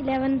11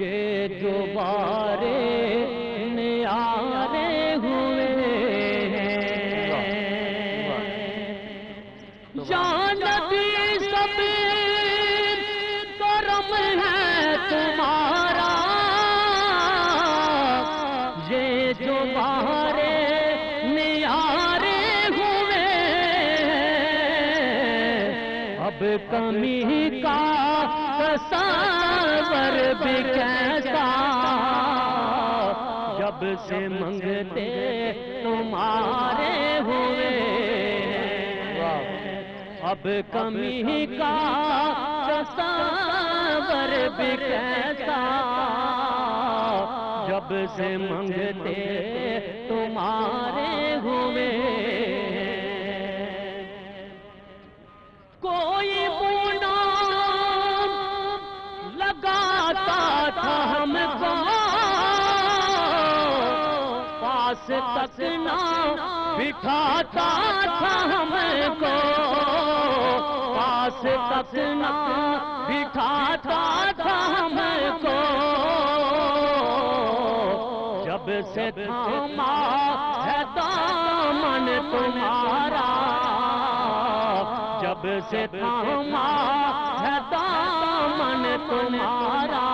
یہ جو بارے نیارے ہوئے ہیں جانبی سب کرم ہے تمہارا یہ جو بارے نیارے ہوئے اب کمی کا تصور بھی کیسا جب سے منگتے تمہارے ہوئے اب کمی کا تصور بھی کیسا جب سے منگتے تمہارے ہوئے کوئی بونا لگاتا تھا ہم کو پاس تک نہ بٹھاتا تھا ہم کو پاس تک نہ بٹھاتا تھا ہم کو جب سے تھاما ہے دامن تمہارا جب سے تھاما ہے دامن تمہارا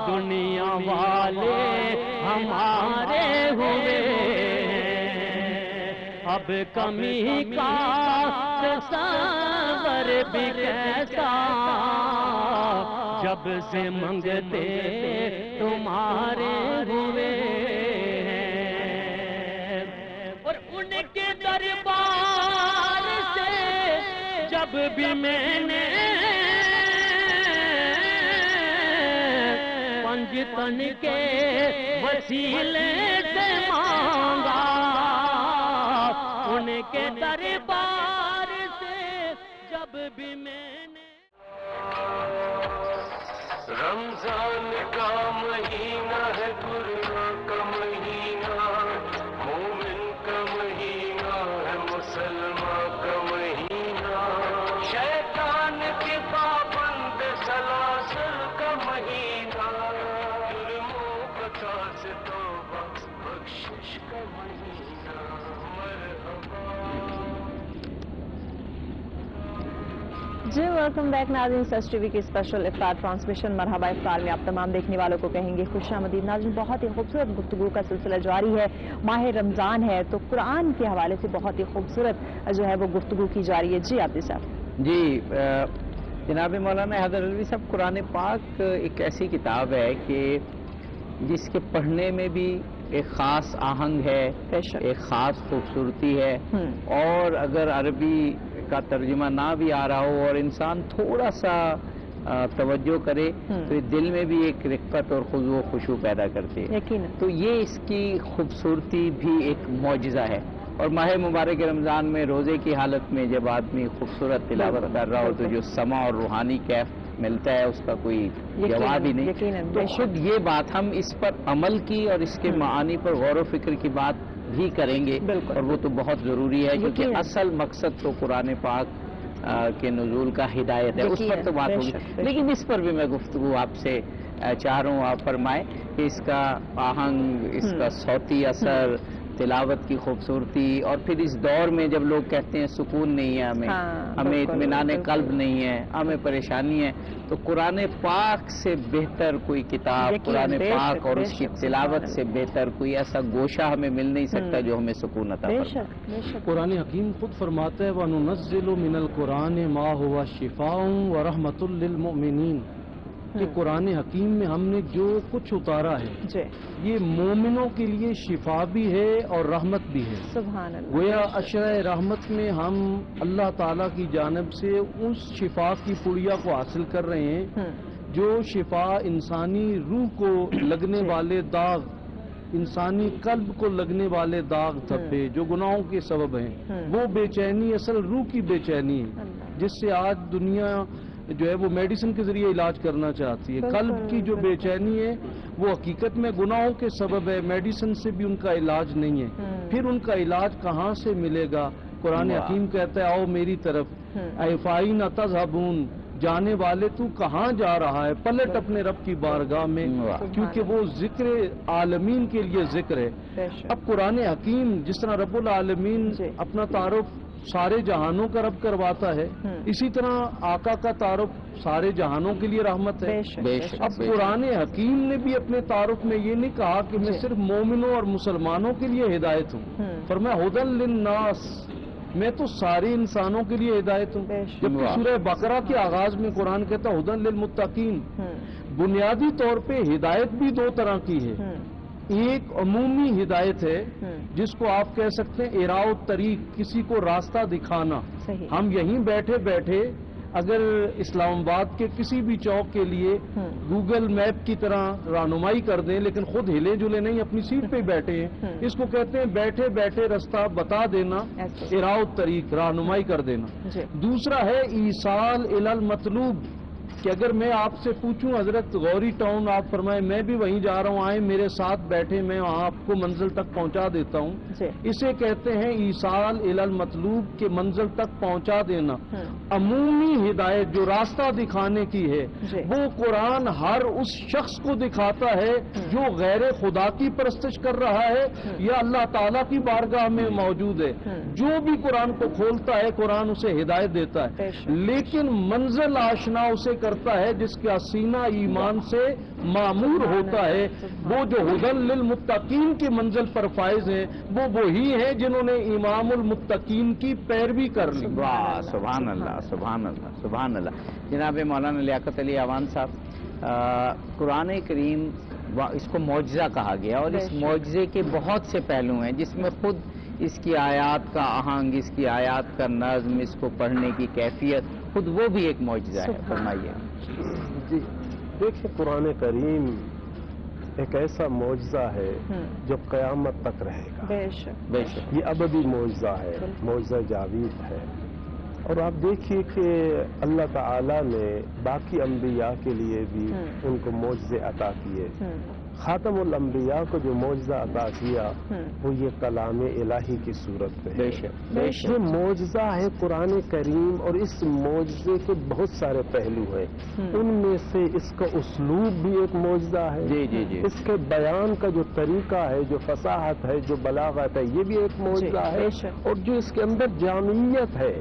دنیا والے ہمارے ہوئے اب کمی کا تصور بھی کیسا جب سے منگتے تمہارے ہوئے اور ان کے دربار سے جب بھی میں نے پنجتن کے وسیلے سے مانگا ان کے دربار سے جب بھی میں نے رمضان کا مہینہ ہے قرآن کا مہینہ مومن کا مہینہ ہے مسلمان کا مہینہ شیطان کے پابند سلاسل کا مہینہ جرموں کا سے توبہ بخشش کا مہینہ مرحبا جی ویلکم بیک ناظرین سچ ٹی وی کی اسپیشل افطار ٹرانسمیشن مرحبا افطار میں آپ تمام دیکھنے والوں کو کہیں گے خوش آمدید ناظرین بہت ہی خوبصورت گفتگو کا سلسلہ جاری ہے ماہ رمضان ہے تو قرآن کے حوالے سے بہت ہی خوبصورت جو ہے وہ گفتگو کی جا رہی ہے جی عابد صاحب جی جناب مولانا حیدر علوی صاحب قرآن پاک ایک ایسی کتاب ہے کہ جس کے پڑھنے میں بھی ایک خاص آہنگ ہے ایک خاص خوبصورتی ہے اور اگر عربی کا ترجمہ نہ بھی آ رہا ہو اور انسان تھوڑا سا توجہ کرے تو دل میں بھی ایک رقت اور خضوع و خشوع پیدا کرتی ہے تو یہ اس کی خوبصورتی بھی ایک معجزہ ہے اور ماہ مبارک رمضان میں روزے کی حالت میں جب آدمی خوبصورت تلاوت کر رہا ہو تو جو سما اور روحانی کیف ملتا ہے اس کا کوئی جواب ہی نہیں تو خود یہ بات ہم اس پر عمل کی اور اس کے معانی پر غور و فکر کی بات بھی کریں گے اور وہ تو بہت ضروری ہے کیونکہ اصل مقصد تو قرآن پاک کے نزول کا ہدایت ہے اس پر تو بات ہوگی لیکن اس پر بھی میں گفتگو آپ سے چاہ رہا ہوں آپ فرمائیں کہ اس کا آہنگ اس کا صوتی اثر تلاوت کی خوبصورتی اور پھر اس دور میں جب لوگ کہتے ہیں سکون نہیں ہے ہمیں اطمینان قلب نہیں ہے ہمیں پریشانی ہے تو قرآن پاک سے بہتر کوئی کتاب قرآن پاک اور اس کی تلاوت سے بہتر کوئی ایسا گوشہ ہمیں مل نہیں سکتا جو ہمیں سکون عطا فرمائے قرآن حکیم خود فرماتا ہے وَنُنَزِّلُ مِنَ الْقُرْآنِ مَا هُوَ شِفَاءٌ وَرَحْمَةٌ لِّلْمُؤْمِنِينَ کہ قرآن حکیم میں ہم نے جو کچھ اتارا ہے یہ مومنوں کے لیے شفا بھی ہے اور رحمت بھی ہے سبحان اللہ گویا عشرہ رحمت میں ہم اللہ تعالیٰ کی جانب سے اس شفا کی پڑیا کو حاصل کر رہے ہیں جو شفا انسانی روح کو لگنے والے داغ انسانی قلب کو لگنے والے داغ دھبے جو گناہوں کے سبب ہیں وہ بے چینی اصل روح کی بے چینی ہے جس سے آج دنیا جو ہے وہ میڈیسن کے ذریعے علاج کرنا چاہتی ہے قلب کی جو بے چینی ہے وہ حقیقت میں گناہوں کے سبب ہے میڈیسن سے بھی ان کا علاج نہیں ہے پھر ان کا علاج کہاں سے ملے گا قرآن حکیم کہتا ہے آؤ میری طرف ایفائن تذہبون جانے والے تو کہاں جا رہا ہے، پلٹ اپنے رب کی بارگاہ میں، کیونکہ وہ ذکر عالمین کے لیے ذکر ہے۔ اب قرآن حکیم جس طرح رب العالمین اپنا تعارف سارے جہانوں کا رب کرواتا ہے، اسی طرح آقا کا تعارف سارے جہانوں کے لیے رحمت ہے۔ اب قرآن حکیم نے بھی اپنے تعارف میں یہ نہیں کہا کہ میں صرف مومنوں اور مسلمانوں کے لیے ہدایت ہوں، فرمایا ھدی للناس، میں تو سارے انسانوں کے لیے ہدایت ہوں۔ جبکہ سورہ بقرہ کے آغاز میں قرآن کہتا ہے ھدی للمتقین۔ بنیادی طور پہ ہدایت بھی دو طرح کی ہے، ایک عمومی ہدایت ہے جس کو آپ کہہ سکتے ہیں اراء طریق، کسی کو راستہ دکھانا۔ ہم یہیں بیٹھے بیٹھے اگر اسلام آباد کے کسی بھی چوک کے لیے گوگل میپ کی طرح رہنمائی کر دیں لیکن خود ہلے جلے نہیں، اپنی سیٹ پہ بیٹھے ہیں، اس کو کہتے ہیں بیٹھے بیٹھے راستہ بتا دینا، اراء طریق، رہنمائی کر دینا۔ دوسرا ہے ایصال الی المطلوب، کہ اگر میں آپ سے پوچھوں حضرت غوری ٹاؤن، آپ فرمائیں میں بھی وہیں جا رہا ہوں، آئیں میرے ساتھ بیٹھے، میں وہاں آپ کو منزل تک پہنچا دیتا ہوں، اسے کہتے ہیں ایصال الی المطلوب، کے منزل تک پہنچا دینا۔ عمومی ہدایت جو راستہ دکھانے کی ہے وہ قرآن ہر اس شخص کو دکھاتا ہے جو غیر خدا کی پرستش کر رہا ہے یا اللہ تعالیٰ کی بارگاہ میں موجود ہے، جو بھی قرآن کو کھولتا ہے قرآن اسے ہدایت دیتا ہے، لیکن منزل آشنا اسے کرتا ہے جس کا سینہ ایمان سے معمور ہوتا ہے۔ وہ جو ھدی للمتقین کی منزل پر فائز ہیں وہ وہی ہیں جنہوں نے امام المتقین کی پیروی کر لی۔ واہ، سبحان اللہ، سبحان اللہ، سبحان اللہ۔ جناب مولانا لیاقت علی اعوان صاحب، قرآن کریم اس کو معجزہ کہا گیا، اور اس معجزے کے بہت سے پہلو ہیں جس میں خود اس کی آیات کا آہنگ، اس کی آیات کا نظم، اس کو پڑھنے کی کیفیت، خود وہ بھی ایک معجزہ ہے۔ فرمائیے۔ جی دیکھیں، قرآن کریم ایک ایسا معجزہ ہے جو قیامت تک رہے گا، بے شک یہ ابدی معجزہ ہے، معجزہ جاوید ہے۔ اور آپ دیکھیے کہ اللہ تعالیٰ نے باقی انبیاء کے لیے بھی ان کو معجزے عطا کیے۔ خاتم الانبیاء کو جو معجزہ عطا کیا وہ یہ کلام الہی کی صورت میں ہے۔ یہ معجزہ ہے قرآن کریم، اور اس معجزے کے بہت سارے پہلو ہیں، ان میں سے اس کا اسلوب بھی ایک معجزہ ہے، اس کے بیان کا جو طریقہ ہے، جو فصاحت ہے، جو بلاغت ہے، یہ بھی ایک معجزہ ہے، اور جو اس کے اندر جامعیت ہے،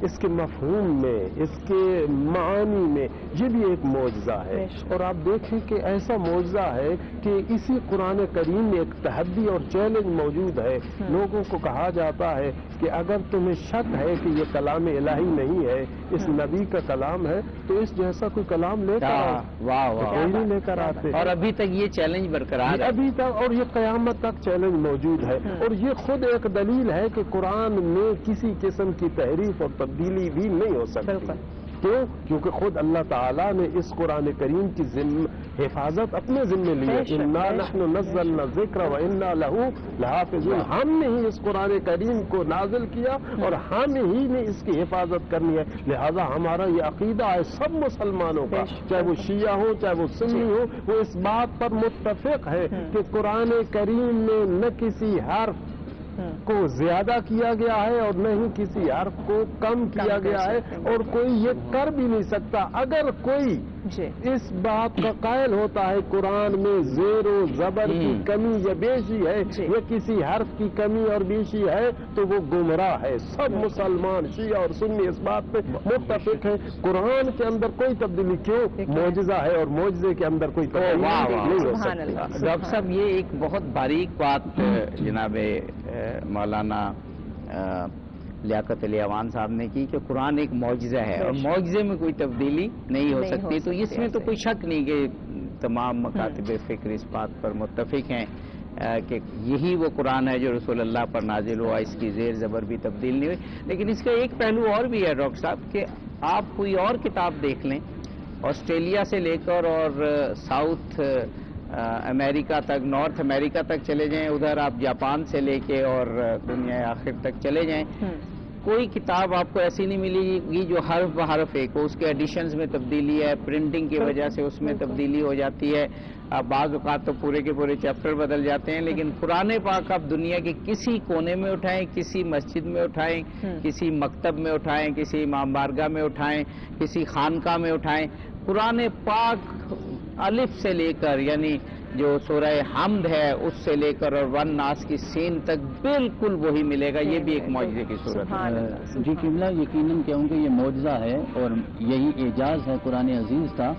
اس کے مفہوم میں، اس کے معانی میں، یہ بھی ایک معجزہ ہے۔ اور آپ دیکھیں کہ ایسا معجزہ ہے کہ اسی قرآن کریم میں ایک تحدی اور چیلنج موجود ہے۔ لوگوں کو کہا جاتا ہے کہ اگر تمہیں شک ہے کہ یہ کلام الہی نہیں ہے، اس نبی کا کلام ہے، تو اس جیسا کوئی کلام لے کر آؤ۔ کوئی نہیں لے کر آتے، اور ابھی تک یہ چیلنج برقرار ہے، ابھی تک، اور یہ قیامت تک چیلنج موجود ہے۔ اور یہ خود ایک دلیل ہے کہ قرآن میں کسی قسم کی تحریف اور تبدیلی بھی نہیں ہو سکتی۔ کیوں؟ کیونکہ خود اللہ تعالیٰ نے اس قرآن کریم کی حفاظت اپنے ذمے لی ہے۔ اِنَّا نَحْنُ نَزَّلْنَا الذِّكْرَ وَإِنَّا لَهُ لَحَافِظُونَ، ہم نے ہی اس قرآن کریم کو نازل کیا اور ہم ہی نے اس کی حفاظت کرنی ہے۔ لہذا ہمارا یہ عقیدہ ہے سب مسلمانوں کا، چاہے وہ شیعہ ہو چاہے وہ سنی ہو، وہ اس بات پر متفق ہے کہ قرآن کریم میں نہ کسی حرف کو زیادہ کیا گیا ہے اور نہ ہی کسی حرف کو کم کیا گیا ہے، اور کوئی یہ کر بھی نہیں سکتا۔ اگر کوئی اس بات کا قائل ہوتا ہے قرآن میں زیر و زبر کی کمی یا بیشی ہے یا کسی حرف کی کمی اور بیشی ہے تو وہ گمراہ ہے۔ سب مسلمان شیعہ اور سنی اس بات پہ متفق ہیں، قرآن کے اندر کوئی تبدیلی، کیوں؟ معجزہ ہے اور معجزے کے اندر کوئی تبدیلی نہیں ہو سکتی۔ ڈاکٹر صاحب، یہ ایک بہت باریک بات جناب مولانا لیاقت علی اعوان صاحب نے کی کہ قرآن ایک معجزہ ہے اور معجزے میں کوئی تبدیلی نہیں ہو سکتی، تو اس میں تو کوئی شک نہیں کہ تمام مکاتب فکر اس بات پر متفق ہیں کہ یہی وہ قرآن ہے جو رسول اللہ پر نازل ہوا، اس کی زیر زبر بھی تبدیل نہیں ہوئی۔ لیکن اس کا ایک پہلو اور بھی ہے ڈاکٹر صاحب کہ آپ کوئی اور کتاب دیکھ لیں، آسٹریلیا سے لے کر اور ساؤتھ امریکہ تک، نارتھ امریکہ تک چلے جائیں، ادھر آپ جاپان سے لے کے اور دنیا آخر تک چلے جائیں، کوئی کتاب آپ کو ایسی نہیں ملے گی جو حرف بحرف ایک ہو. اس کے ایڈیشنز میں تبدیلی ہے, پرنٹنگ کی وجہ سے اس میں تبدیلی ہو جاتی ہے, بعض اوقات تو پورے کے پورے چیپٹر بدل جاتے ہیں. لیکن قرآن پاک آپ دنیا کے کسی کونے میں اٹھائیں, کسی مسجد میں اٹھائیں, کسی مکتب میں اٹھائیں, کسی امام بارگاہ میں اٹھائیں, کسی خانقاہ میں اٹھائیں, قرآن پاک الف سے لے کر یعنی جو سورہ حمد ہے اس سے لے کر اور ون ناس کی سین تک بالکل وہی ملے گا. یہ بھی ایک معجزے کی صورت ہے. جی قبلہ, یقیناً کیونکہ یہ معجزہ ہے اور یہی اعجاز ہے قرآن عزیز کا.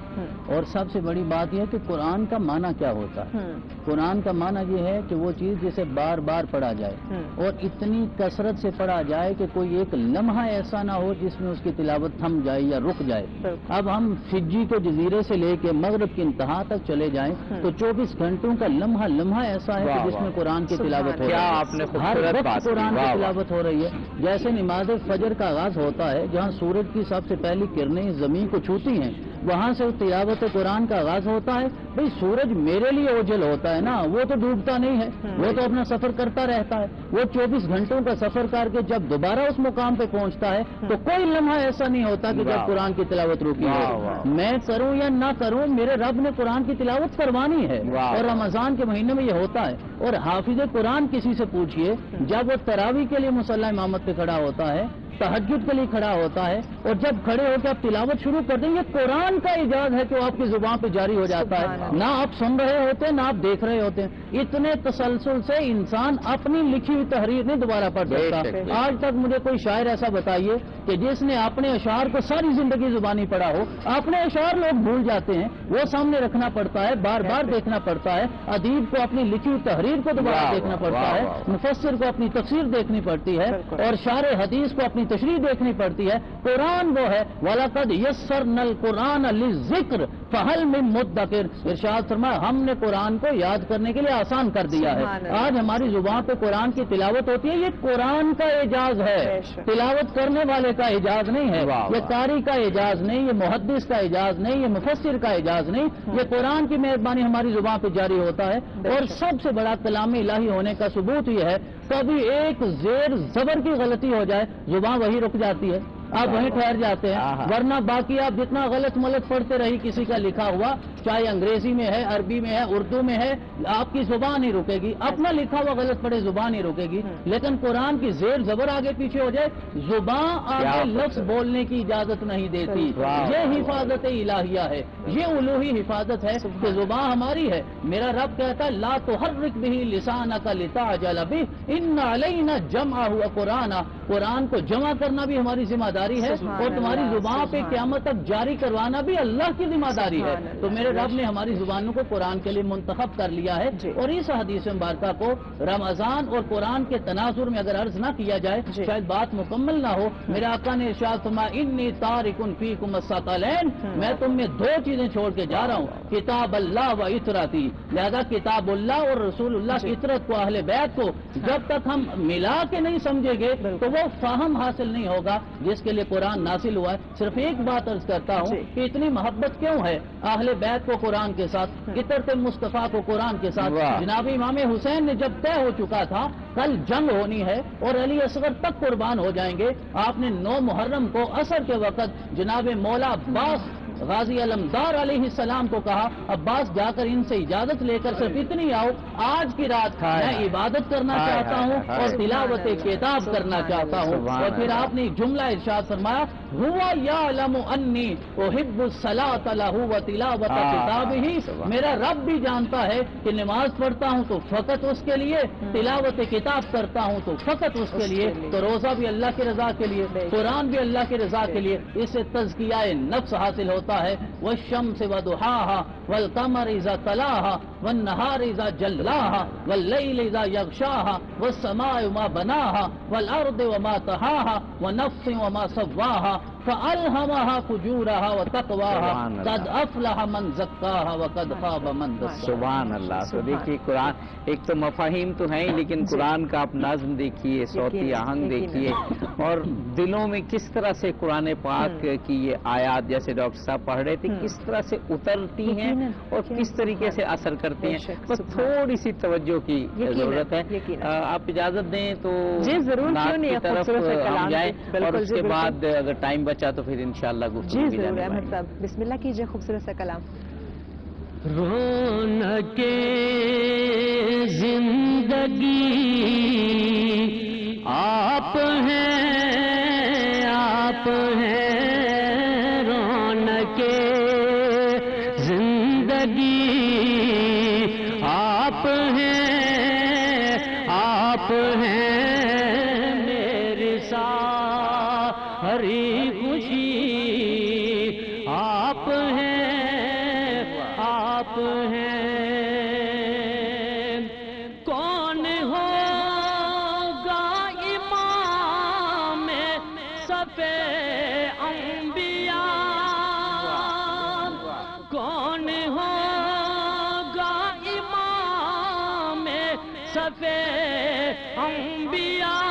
اور سب سے بڑی بات یہ ہے کہ قرآن کا معنی کیا ہوتا ہے. قرآن کا معنی یہ ہے کہ وہ چیز جسے بار بار پڑھا جائے اور اتنی کثرت سے پڑھا جائے کہ کوئی ایک لمحہ ایسا نہ ہو جس میں اس کی تلاوت تھم جائے یا رک جائے. اب ہم فجی کے جزیرے سے لے کے مغرب کی انتہا تک چلے جائیں تو 24 گھنٹوں کا لمحہ ایسا ہے کہ جس میں قرآن کی تلاوت ہو رہی ہے. آپ نے ہر وقت قرآن کی تلاوت ہو رہی ہے. جیسے نماز فجر کا آغاز ہوتا ہے, جہاں سورج کی سب سے پہلی کرنیں زمین کو چھوتی ہیں, وہاں سے تلاوت قرآن کا آغاز ہوتا ہے. بھئی سورج میرے لیے اوجھل ہوتا ہے نا, وہ تو ڈوبتا نہیں ہے, وہ تو اپنا سفر کرتا رہتا ہے. وہ 24 گھنٹوں کا سفر کر کے جب دوبارہ اس مقام پہ پہنچتا ہے تو کوئی لمحہ ایسا نہیں ہوتا کہ جب قرآن کی تلاوت رکی ہو. میں کروں یا نہ کروں, میرے رب نے قرآن کی تلاوت کروانی ہے. اور رمضان کے مہینے میں یہ ہوتا ہے. اور حافظ قرآن کسی سے پوچھئے, جب وہ تراویح کے لیے مصلی امامت پہ کھڑا ہوتا ہے, تہجد کے لیے کھڑا ہوتا ہے, اور جب کھڑے ہو کے آپ تلاوت شروع کر دیں, یہ قرآن کا اعجاز ہے کہ وہ آپ کی زبان پہ جاری ہو جاتا ہے. نہ آپ سن رہے ہوتے ہیں نہ آپ دیکھ رہے ہوتے ہیں. اتنے تسلسل سے انسان اپنی لکھی ہوئی تحریر نہیں دوبارہ پڑھ سکتا. آج تک مجھے کوئی شاعر ایسا بتائیے کہ جس نے اپنے اشعار کو ساری زندگی زبانی پڑھا ہو. اپنے اشعار لوگ بھول جاتے ہیں, وہ سامنے رکھنا پڑتا ہے, بار بار دیکھنا پڑتا ہے. ادیب کو اپنی لکھی ہوئی تحریر کو دوبارہ دیکھنا پڑتا ہے, مفسر کو اپنی تفسیر دیکھنی پڑتی ہے, اور شارح حدیث کو اپنی تشریح دیکھنی پڑتی ہے. قرآن وہ ہے وَلَقَدْ يَسَّرْنَا الْقُرْآنَ لِلذِّكْرِ فَهَلْ مِن مُدَّكِرٍ. ارشاد فرمایا ہم نے قرآن کو یاد کرنے کے لیے آسان کر دیا ہے. آج ہماری زبان پہ قرآن کی تلاوت ہوتی ہے, یہ قرآن کا اعجاز ہے, تلاوت کرنے والے کا اعجاز نہیں ہے. یہ قاری کا اعجاز نہیں, یہ محدث کا اعجاز نہیں, یہ مفسر کا اعجاز نہیں, یہ قرآن کی مہربانی ہماری زبان پہ جاری ہوتا ہے. اور سب سے بڑا کلام الہی ہونے کا ثبوت یہ ہے, کبھی ایک زیر زبر کی غلطی ہو جائے زبان وہی رک جاتی ہے, آپ وہیں ٹھہر جاتے ہیں. ورنہ باقی آپ جتنا غلط ملت پڑھتے رہی کسی کا لکھا ہوا, چاہے انگریزی میں ہے, عربی میں ہے, اردو میں ہے, آپ کی زبان ہی رکے گی. اپنا لکھا ہوا غلط پڑھے زبان ہی رکے گی. لیکن قرآن کی زیر زبر آگے پیچھے ہو جائے, زبان آگے لفظ بولنے کی اجازت نہیں دیتی. یہ حفاظت الہیہ ہے, یہ الوہی حفاظت ہے کہ زبان ہماری ہے. میرا رب کہتا ہے لا تحرک بہ لسانک لتعجل بہ ان علینا جمعہ وقرآنہ. قرآن کو جمع کرنا بھی ہماری ذمہ داری ہے, اور تمہاری زبان پہ قیامت تک جاری کروانا بھی اللہ کی ذمہ داری ہے. تو میرے رب نے ہماری زبانوں کو قرآن کے لیے منتخب کر لیا ہے. اور اس حدیث مبارکہ کو رمضان اور قرآن کے تناظر میں اگر عرض نہ کیا جائے شاید بات مکمل نہ ہو. میرے آقا نے ارشاد فرمایا انی تارک فیکم الثقلین, میں تم میں دو چیزیں چھوڑ کے جا رہا ہوں, کتاب اللہ و اطرتی. لہذا کتاب اللہ اور رسول اللہ کی اطرت کو, اہل بیت کو جب تک ہم ملا کے نہیں سمجھیں گے تو وہ فہم حاصل نہیں ہوگا جس کے لیے قرآن نازل ہوا ہے. صرف ایک بات عرض کرتا ہوں کہ اتنی محبت کیوں ہے اہل بیت کو قرآن کے ساتھ, عطرت مصطفیٰ کو قرآن کے ساتھ. جناب امام حسین نے جب طے ہو چکا تھا کل جنگ ہونی ہے اور علی اصغر تک قربان ہو جائیں گے, آپ نے 9 محرم کو عصر کے وقت جناب مولا عباس غازی علمدار علیہ السلام کو کہا عباس جا کر ان سے اجازت لے کر صرف اتنی آؤ, آج کی رات میں عبادت کرنا چاہتا ہوں اور تلاوت کتاب کرنا چاہتا ہوں. اور پھر آپ نے ایک جملہ ارشاد فرمایا ہوا یعلم انی احب الصلاۃ لہ و تلاوت کتابہ. میرا رب بھی جانتا ہے کہ نماز پڑھتا ہوں تو فقط اس کے لیے, تلاوت کتاب کرتا ہوں تو فقط اس کے لیے. تو روزہ بھی اللہ کی رضا کے لیے, قرآن بھی اللہ کی رضا کے لیے. اس سے تزکیہ نفس حاصل ہوتا ہے. والشمس وضحاها والقمر اذا تلاها والنهار اذا جلاها والليل اذا يغشاها والسماء وما بناها والارض وما طحاها ونفس وما سواها فَأَلْهَمَهَا فُجُورَهَا وَتَقْوَاهَا سبحان اللہ۔ قَدْ أَفْلَحَ مَنْ زَكَّاهَا وَقَدْ خَابَ مَنْ دَسَّاهَا۔ سبحان اللہ۔ تو دیکھیے قرآن ایک تو مفاہیم تو ہیں لیکن قرآن کا آپ نظم دیکھیے، صوتی آہنگ دیکھیے، اور دلوں میں کس طرح سے قرآن پاک کی یہ آیات جیسے ڈاکٹر صاحب پڑھ رہے تھے کس طرح سے اترتی ہیں اور کس طریقے سے اثر کرتی ہیں۔ بس تھوڑی سی توجہ کی ضرورت ہے۔ آپ اجازت دیں تو جی ضرور، نعت کیوں نہیں، کی طرف خوبصورت سے ہم کلام جائیں بالکل، اور اس جی کے بالکل۔ بعد اگر ٹائم بچا تو پھر انشاءاللہ گفتگو جی کی ضرور جانے احمد والی ہے۔ صاحب بسم اللہ کیجئے خوبصورت سا کلام۔ رونقیں زندگی آپ ہیں رونقیں زندگی آپ ہیں میری ساری خوشی آپ ہیں کون ہوگا امام صف انبیاء، کون ہوگا امام صف انبیاء،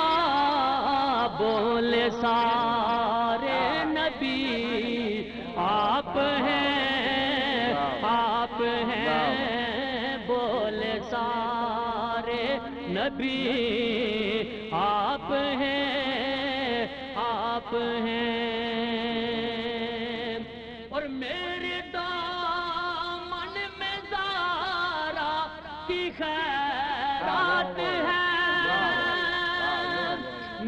بولے سارے نبی آپ ہیں بولے سارے نبی آپ ہیں اور میرے دامن میں زارا کی خیرات ہے،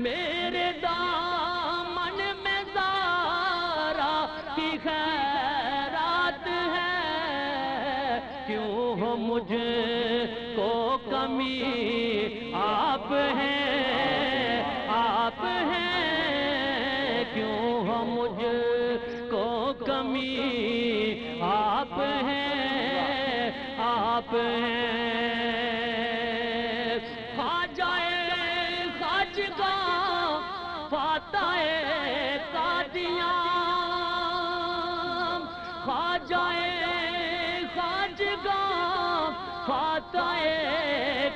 میرے دامن میں زارا کی خیرات ہے، کیوں ہو مجھ کو کمی آپ ہیں کیوں ہو مجھ کو کمی آپ ہیں خواجہ خواجگاں فاتح قادیان، خواجہ خواجگاں فاتح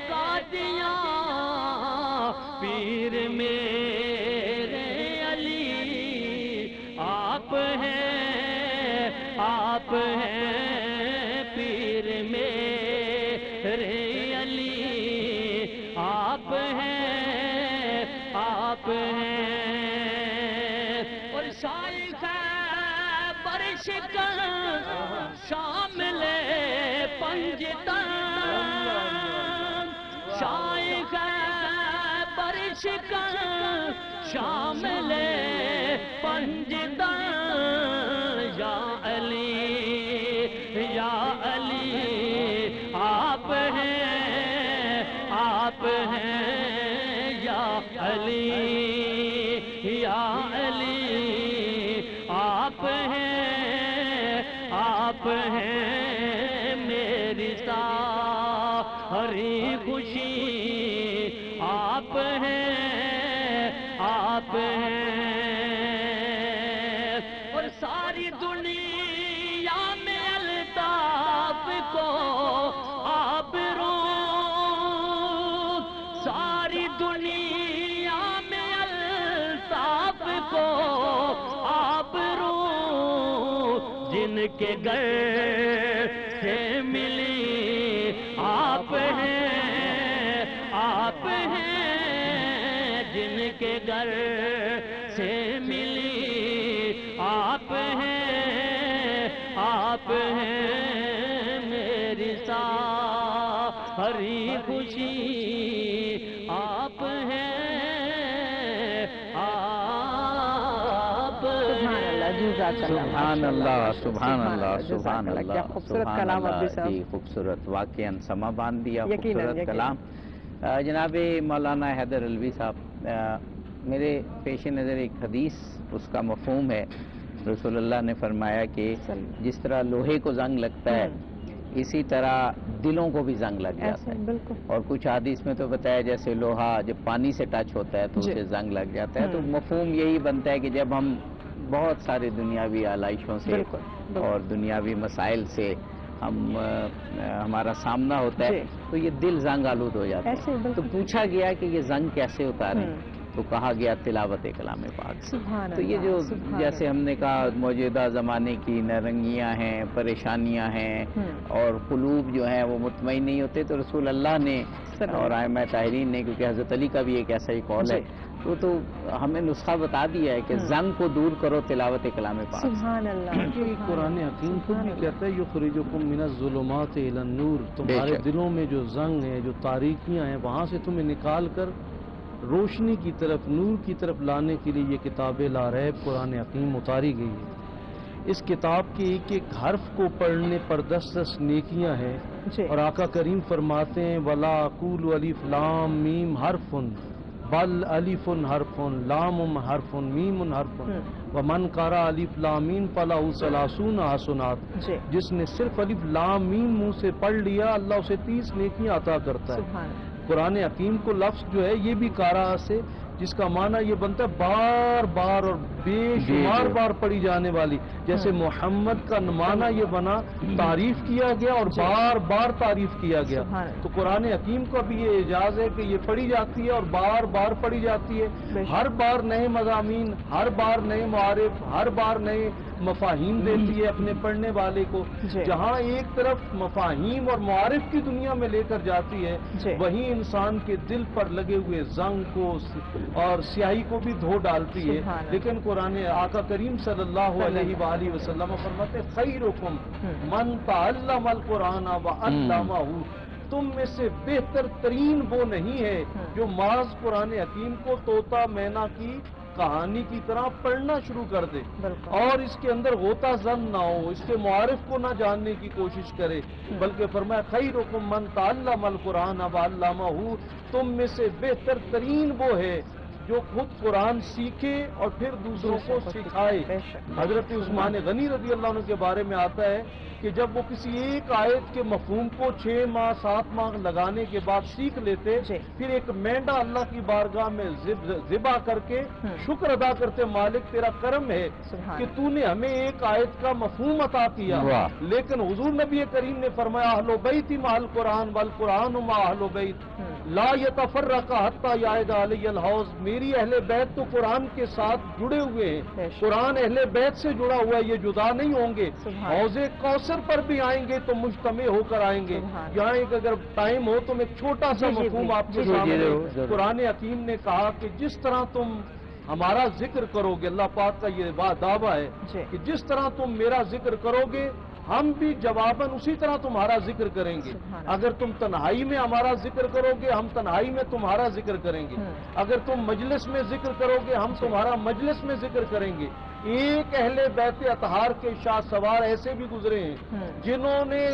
قادیان، پیر میرے علی آپ ہیں پیر میرے علی آپ ہیں اور شائخ برشکن شامل پنجتن، شائخ برشکن شامل پنجتن، یا علی آپ ہیں یا علی آپ ہیں میری ساری خوشی آپ ہیں اور ساری دنیا میں الطاف کو آبروں، ساری دنیا میں الطاف کو آبروں، جن کے گھر سے ملی آپ ہیں جن کے گھر سے ملی آپ ہیں میری ساری خوشی آپ ہیں سبحان اللہ سبحان اللہ سبحان اللہ کیا خوبصورت کلام عبدی صاحب، جی خوبصورت واقعاً سما باندھ دیا یقیناً، خوبصورت کلام۔ جناب مولانا حیدر علوی صاحب، میرے پیش نظر ایک حدیث اس کا مفہوم ہے، رسول اللہ نے فرمایا کہ جس طرح لوہے کو زنگ لگتا ہے اسی طرح دلوں کو بھی زنگ لگ جاتا ہے، بالکل، اور کچھ حدیث میں تو بتایا جیسے لوہا جب پانی سے ٹچ ہوتا ہے تو اسے زنگ لگ جاتا ہے، تو مفہوم یہی بنتا ہے کہ جب ہم بہت سارے دنیاوی آلائشوں سے اور دنیاوی مسائل سے ہمارا سامنا ہوتا ہے تو یہ دل زنگ آلود ہو جاتا ہے. تو پوچھا گیا کہ یہ زنگ کیسے اتاریں تو کہا گیا تلاوت کلام پاک. تو یہ جو جیسے ہم نے کہا موجودہ زمانے کی نرنگیاں ہیں، پریشانیاں ہیں اور قلوب جو ہیں وہ مطمئن نہیں ہوتے، تو رسول اللہ نے اور ائمہ طاہرین نے، کیونکہ حضرت علی کا بھی ایک ایسا ہی قول ہے، تو ہمیں نسخہ بتا دیا ہے کہ زنگ کو دور کرو تلاوت کلام پاک. سبحان اللہ. یہ قرآن حکیم خود بھی کہتا ہے یخرجکم من الظلمات الی النور، تمہارے دلوں میں جو زنگ ہے، جو تاریکیاں ہیں، وہاں سے تمہیں نکال کر روشنی کی طرف، نور کی طرف لانے کے لیے یہ کتاب لا ریب قرآن حکیم اتاری گئی ہے. اس کتاب کے ایک ایک حرف کو پڑھنے پر 10 نیکیاں ہیں. اور آقا کریم فرماتے ہیں وَلَا أَقُولُ أَلِف لام میم حرف بل الف حرف لام حرف میم حرف ومن قرأ الف لام میم فلہ 30 حسنات. جس نے صرف الف لام میم منہ سے پڑھ لیا اللہ اسے 30 نیکیاں عطا کرتا ہے. قرآن حکیم کو لفظ جو ہے یہ بھی قارئ سے، جس کا معنی یہ بنتا ہے بار بار اور بے شمار بار پڑھی جانے والی. جیسے محمد کا معنی یہ بنا تعریف کیا گیا اور بار بار تعریف کیا گیا. تو قرآن حکیم کا بھی یہ اعجاز ہے کہ یہ پڑھی جاتی ہے اور بار بار پڑھی جاتی ہے. ہر بار نئے مضامین، ہر بار نئے معارف، ہر بار نئے مفاہیم دیتی ہے اپنے پڑھنے والے کو. جہاں ایک طرف مفاہیم اور معارف کی دنیا میں لے کر جاتی ہے، وہیں انسان کے دل پر لگے ہوئے زنگ کو اور سیاہی کو بھی دھو ڈالتی ہے. لیکن قرآن آقا کریم صلی اللہ علیہ وآلہ وسلم فرماتے خیرکم من تعلم القرآن وعلمہ، تم میں سے بہتر ترین وہ نہیں ہے جو محض قرآن حکیم کو طوطا مینا کی کہانی کی طرح پڑھنا شروع کر دے اور اس کے اندر غوطہ زن نہ ہو، اس کے معارف کو نہ جاننے کی کوشش کرے، بلکہ فرمایا خیرکم من تعلم القرآن وعلمہ، تم میں سے بہتر ترین وہ ہے جو خود قرآن سیکھے اور پھر دوسروں کو سکھائے. حضرت عثمان غنی رضی اللہ عنہ کے بارے میں آتا ہے کہ جب وہ کسی ایک آیت کے مفہوم کو 6 ماہ 7 ماہ لگانے کے بعد سیکھ لیتے، پھر ایک مینڈا اللہ کی بارگاہ میں ذبح کر کے شکر ادا کرتے، مالک تیرا کرم ہے کہ تو نے ہمیں ایک آیت کا مفہوم عطا کیا. لیکن حضور نبی کریم نے فرمایا اہل بیت مع القرآن والقرآن مع اہل بیت لا یتفرق حتی یعد علی الحوض. میری اہل بیت تو قرآن کے ساتھ جڑے ہوئے ہیں، قرآن اہل بیت سے جڑا ہوا ہے، یہ جدا نہیں ہوں گے. حوض کوثر پر بھی آئیں گے تو مجتمع ہو کر آئیں گے. یہاں ایک اگر ٹائم ہو تو میں ایک چھوٹا سا مفہوم آپ کے سامنے. قرآن حکیم نے کہا کہ جس طرح تم ہمارا ذکر کرو گے، اللہ پاک کا یہ دعویٰ ہے کہ جس طرح تم میرا ذکر کرو گے ہم بھی جواباً اسی طرح تمہارا ذکر کریں گے. اگر تم تنہائی میں ہمارا ذکر کرو گے ہم تنہائی میں تمہارا ذکر کریں گے. اگر تم مجلس میں ذکر کرو گے ہم تمہارا مجلس میں ذکر کریں گے. ایک اہل بیت اطہار کے شاہ سوار ایسے بھی گزرے ہیں جنہوں نے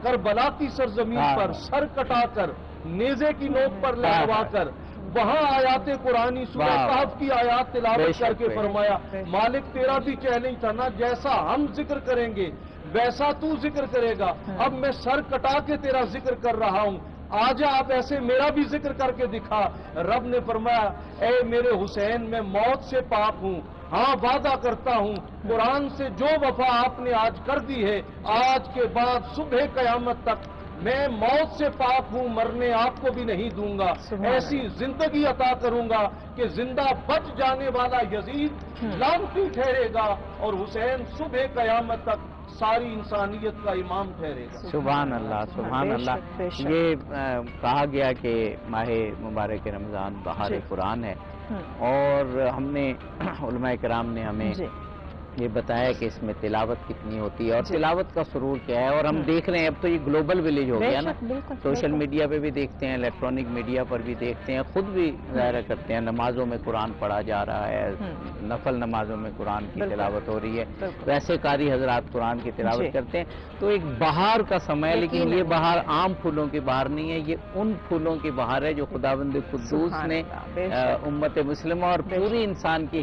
کربلا کی سرزمین پر سر کٹا کر نیزے کی نوک پر لگوا کر وہاں آیات قرآنی سورہ کہف کی آیات تلاوت کر کے فرمایا مالک تیرا بھی چیلنج تھا نا، جیسا ہم ذکر کریں گے ویسا تو ذکر کرے گا. اب میں سر کٹا کے تیرا ذکر کر رہا ہوں، آجا آپ ایسے میرا بھی ذکر کر کے دکھا. رب نے فرمایا اے میرے حسین میں موت سے پاک ہوں، ہاں وعدہ کرتا ہوں قرآن سے جو وفا آپ نے آج کر دی ہے آج کے بعد صبح قیامت تک میں موت سے پاک ہوں، مرنے آپ کو بھی نہیں دوں گا. ایسی زندگی عطا کروں گا کہ زندہ بچ جانے والا یزید لعنتی ٹھہرے گا اور حسین صبح قیامت تک ساری انسانیت کا امام ٹھہرے گا. سبحان اللہ، سبحان اللہ. یہ کہا گیا کہ ماہ مبارک رمضان بہار قرآن ہے اور ہم نے علماء کرام نے ہمیں یہ بتایا کہ اس میں تلاوت کتنی ہوتی ہے اور تلاوت کا سرور کیا ہے. اور ہم دیکھ رہے ہیں اب تو یہ گلوبل ویلیج ہو گیا نا، سوشل میڈیا پہ بھی دیکھتے ہیں، الیکٹرانک میڈیا پر بھی دیکھتے ہیں، خود بھی ظاہر کرتے ہیں نمازوں میں قرآن پڑھا جا رہا ہے، نفل نمازوں میں قرآن کی تلاوت ہو رہی ہے، ویسے قاری حضرات قرآن کی تلاوت کرتے ہیں. تو ایک بہار کا سمے ہے، لیکن یہ بہار عام پھولوں کی بہار نہیں ہے، یہ ان پھولوں کی بہار ہے جو خداوند قدوس نے امت مسلمہ اور پوری انسان کی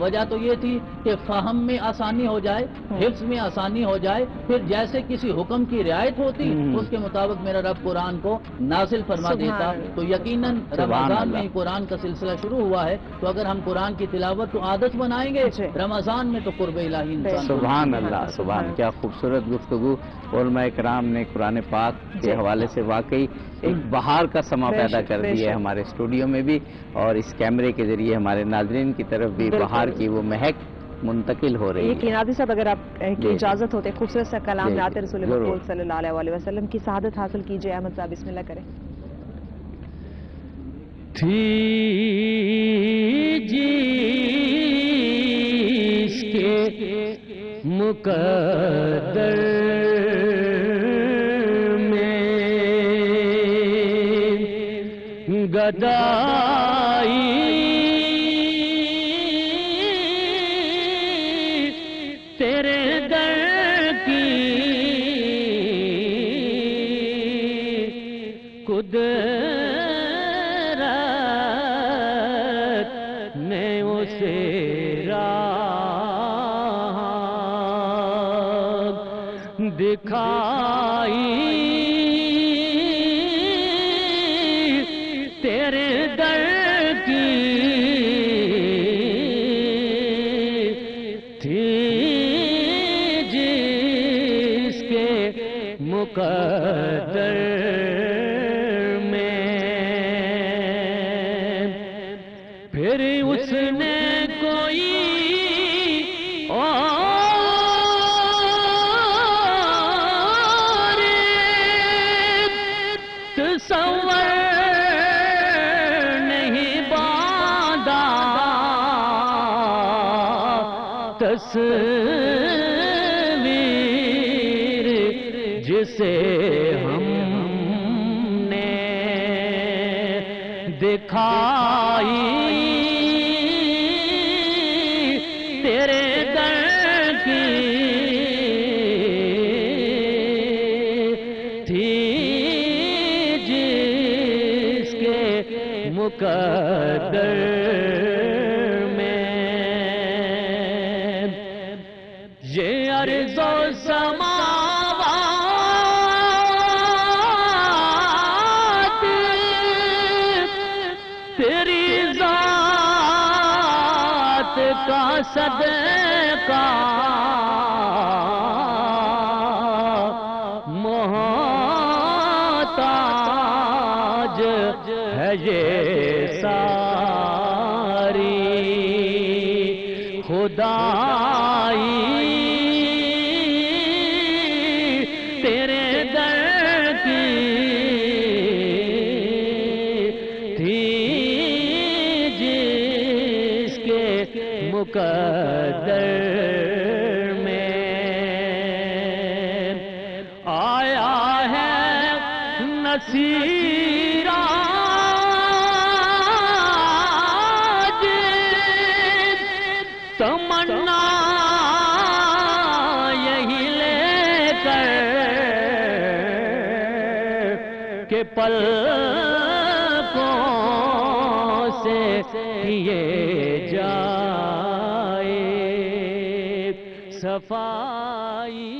وجہ تو یہ تھی کہ فہم میں آسانی ہو جائے، حفظ میں آسانی ہو جائے، پھر جیسے کسی حکم کی رعایت ہوتی اس کے مطابق میرا رب قرآن کو نازل فرما دیتا. تو یقیناً رمضان میں قرآن کا سلسلہ شروع ہوا ہے، تو اگر ہم قرآن کی تلاوت کو عادت بنائیں گے رمضان میں تو قرب الہی انسان. سبحان اللہ، سبحان. کیا خوبصورت گفتگو. علماء کرام نے قرآن پاک کے حوالے سے واقعی ایک بہار کا سما پیدا کر دیا ہے ہمارے اسٹوڈیو میں بھی، اور اس کیمرے کے ذریعے ہمارے ناظرین کی طرف بھی بہار کی وہ مہک منتقل ہو رہی ہے. نادر صاحب اگر آپ کی اجازت ہوتے خوبصورت سا کلام نعت رسول مقبول صلی اللہ علیہ وسلم کی شہادت حاصل کیجئے. احمد صاحب بسم اللہ کریں. تھی جس کے مقدر میں گدائی تیرے در کی قدرت نے اسے راہ دکھائی. تیرے در کی تھی جس کے مقدر میں، پھر اس نے کوئی اور تصور نہیں باندھا، تصویر جسے ہم نے دکھائی. تیرے در کی تھی جس کے مقدر میں، یہ ارض و سماوات تیری ذات کا صدقہ، محتاج ہے یہ ساری خدائی. تیرے در کی تھی جس کے مقدر میں، آیا ہے نصیرہ تمنا یہی لے کر کہ پلکوں سے کیے جائے صفائی.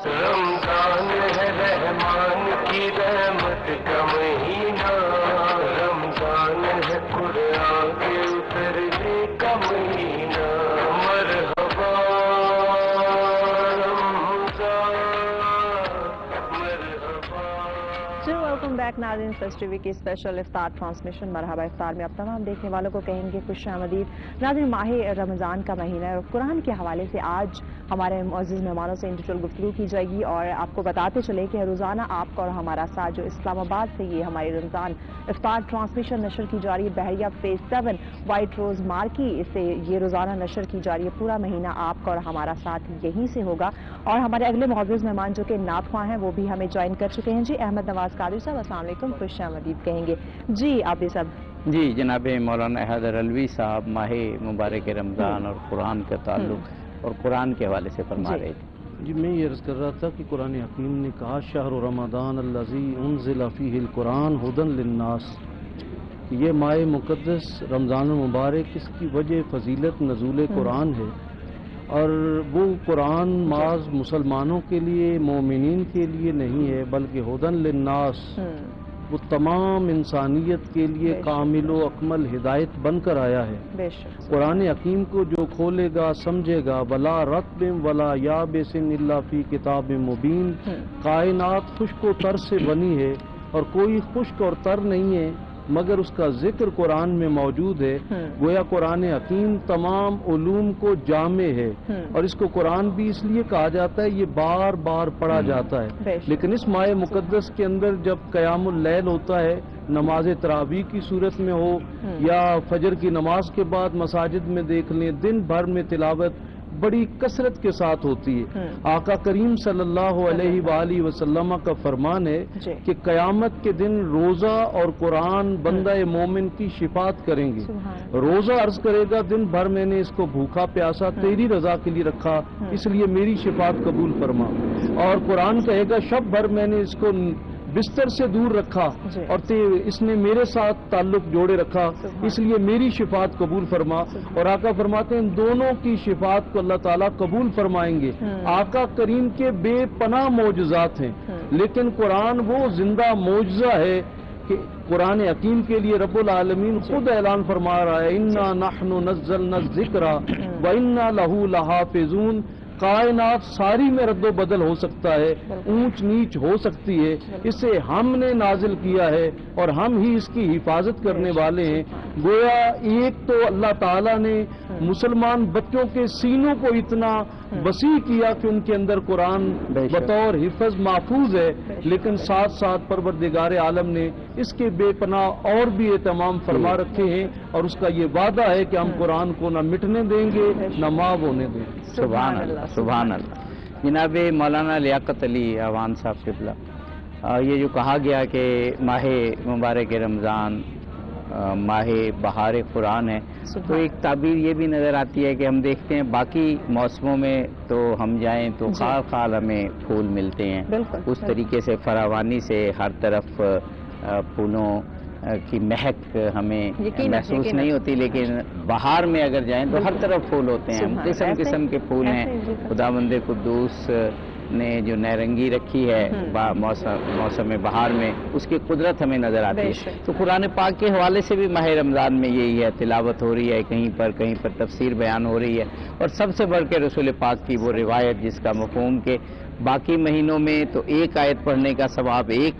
رمضان ہے رحمان کی رحمت کا مہینہ، رمضان ہے قرآن کے اترنے کا مہینہ. مرحبا رمضان مرحبا. ویلکم بیک ناظرین. فرسٹ ٹی وی کی اسپیشل افطار ٹرانسمیشن مرحبا افطار میں اب تمام دیکھنے والوں کو کہیں گے خوش آمدید. ناظرین ماہ رمضان کا مہینہ ہے اور قرآن کے حوالے سے آج ہمارے معزز مہمانوں سے انڈیویجول گفتگو کی جائے گی، اور آپ کو بتاتے چلے کہ روزانہ آپ کا اور ہمارا ساتھ جو اسلام آباد سے یہ ہماری رمضان افطار ٹرانسمیشن نشر کی جا رہی ہے بحریہ فیز 7 وائٹ روز مارکی، اس سے یہ روزانہ نشر کی جا رہی ہے. پورا مہینہ آپ کا اور ہمارا ساتھ یہیں سے ہوگا، اور ہمارے اگلے معزز مہمان جو کہ نعت خواں ہیں وہ بھی ہمیں جوائن کر چکے ہیں. جی احمد نواز قادری صاحب السلام علیکم، خوش آمدید کہیں گے. جی آپ یہ سب. جی جناب مولانا حیدر علوی صاحب ماہ مبارک رمضان اور قرآن کا تعلق اور قرآن کے حوالے سے فرما رہے تھے. جی میں یہ عرض کر رہا تھا کہ قرآن حکیم نے کہا شہر رمضان الذی انزل فیہ القرآن ھدی للناس، کہ یہ ماہ مقدس رمضان المبارک، اس کی وجہ فضیلت نزول قرآن ہے، اور وہ قرآن محض مسلمانوں کے لیے، مومنین کے لیے نہیں ہے، بلکہ ہدن للناس، وہ تمام انسانیت کے لیے کامل و اکمل ہدایت بن کر آیا ہے۔ قرآن حکیم کو جو کھولے گا، سمجھے گا، ولا رطب ولا یابس الا فی کتاب مبین، کائنات خشک و تر سے بنی ہے اور کوئی خشک اور تر نہیں ہے مگر اس کا ذکر قرآن میں موجود ہے۔ گویا قرآن حکیم تمام علوم کو جامع ہے، اور اس کو قرآن بھی اس لیے کہا جاتا ہے، یہ بار بار پڑھا جاتا ہے۔ لیکن اس ماہ مقدس کے اندر جب قیام اللیل ہوتا ہے، نماز تراویح کی صورت میں ہو یا فجر کی نماز کے بعد مساجد میں دیکھ لیں، دن بھر میں تلاوت بڑی کثرت کے ساتھ ہوتی ہے۔ آقا کریم صلی اللہ علیہ وآلہ وسلم کا فرمان ہے کہ قیامت کے دن روزہ اور قرآن بندہ مومن کی شفاعت کریں گے۔ روزہ عرض کرے گا، دن بھر میں نے اس کو بھوکا پیاسا تیری رضا کے لیے رکھا، اس لیے میری شفاعت قبول فرما، اور قرآن کہے گا شب بھر میں نے اس کو بستر سے دور رکھا اور اس نے میرے ساتھ تعلق جوڑے رکھا، اس لیے میری شفاعت قبول فرما۔ اور آقا فرماتے ہیں ان دونوں کی شفاعت کو اللہ تعالیٰ قبول فرمائیں گے۔ آقا کریم کے بے پناہ معجزات ہیں، لیکن قرآن وہ زندہ معجزہ ہے کہ قرآن حکیم کے لیے رب العالمین خود اعلان فرما رہا ہے، اِنَّا نَحْنُ نَزَّلْنَا الذِّكْرَ وَإِنَّا لَهُ لَحَافِظُونَ۔ کائنات ساری میں رد و بدل ہو سکتا ہے، اونچ نیچ ہو سکتی ہے، اسے ہم نے نازل کیا ہے اور ہم ہی اس کی حفاظت کرنے والے ہیں۔ گویا ایک تو اللہ تعالیٰ نے مسلمان بچوں کے سینوں کو اتنا وسیع کیا کہ ان کے اندر قرآن بطور حفظ محفوظ ہے، لیکن ساتھ ساتھ پروردگار عالم نے اس کے بے پناہ اور بھی اہتمام فرما رکھے ہیں، اور اس کا یہ وعدہ ہے کہ ہم قرآن کو نہ مٹنے دیں گے نہ ماو ہونے دیں گے۔ سبحان اللہ، سبحان اللہ۔ جناب مولانا لیاقت علی اعوان صاحب قبلہ، یہ جو کہا گیا کہ ماہ مبارک رمضان ماہ بہار قرآن ہے، تو ایک تعبیر یہ بھی نظر آتی ہے کہ ہم دیکھتے ہیں باقی موسموں میں تو ہم جائیں تو خال خال ہمیں پھول ملتے ہیں، اس طریقے سے فراوانی سے ہر طرف پھولوں کی مہک ہمیں محسوس نہیں ہوتی، لیکن بہار میں اگر جائیں تو ہر طرف پھول ہوتے ہیں، قسم قسم کے پھول ہیں۔ خداوند قدوس نے جو نیرنگی رکھی ہے موسم بہار میں، اس کی قدرت ہمیں نظر آتی ہے۔ تو قرآن پاک کے حوالے سے بھی ماہ رمضان میں یہی ہے، تلاوت ہو رہی ہے، کہیں پر تفسیر بیان ہو رہی ہے، اور سب سے بڑھ کے رسول پاک کی وہ روایت جس کا مفہوم کہ باقی مہینوں میں تو ایک آیت پڑھنے کا ثواب ایک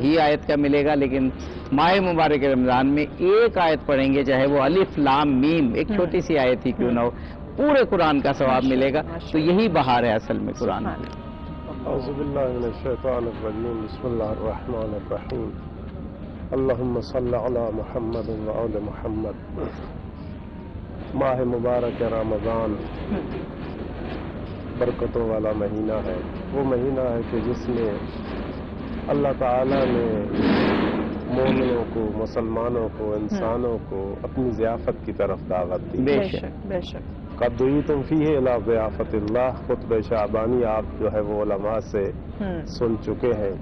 ہی آیت کا ملے گا، لیکن ماہ مبارک رمضان میں ایک آیت پڑھیں گے، چاہے وہ الف لام میم ایک چھوٹی سی آیت ہی کیوں نہ ہو، پورے قرآن کا ثواب ملے گا۔ تو یہی بہار ہے اصل میں قرآن کی۔ اعوذ باللہ من الشیطان الرجیم، بسم اللہ الرحمن الرحیم، اللہم صلی علی محمد وعلی محمد۔ ماہ مبارک رمضان برکتوں والا مہینہ ہے، وہ مہینہ ہے کہ جس میں اللہ تعالیٰ نے مومنوں کو، مسلمانوں کو، انسانوں کو اپنی ضیافت کی طرف دعوت دی۔ بے شک بے شک۔ قد دعیتم فیہ الی ضیافت اللہ، خطبہ شعبانی آپ جو ہے وہ علماء سے سن چکے ہیں۔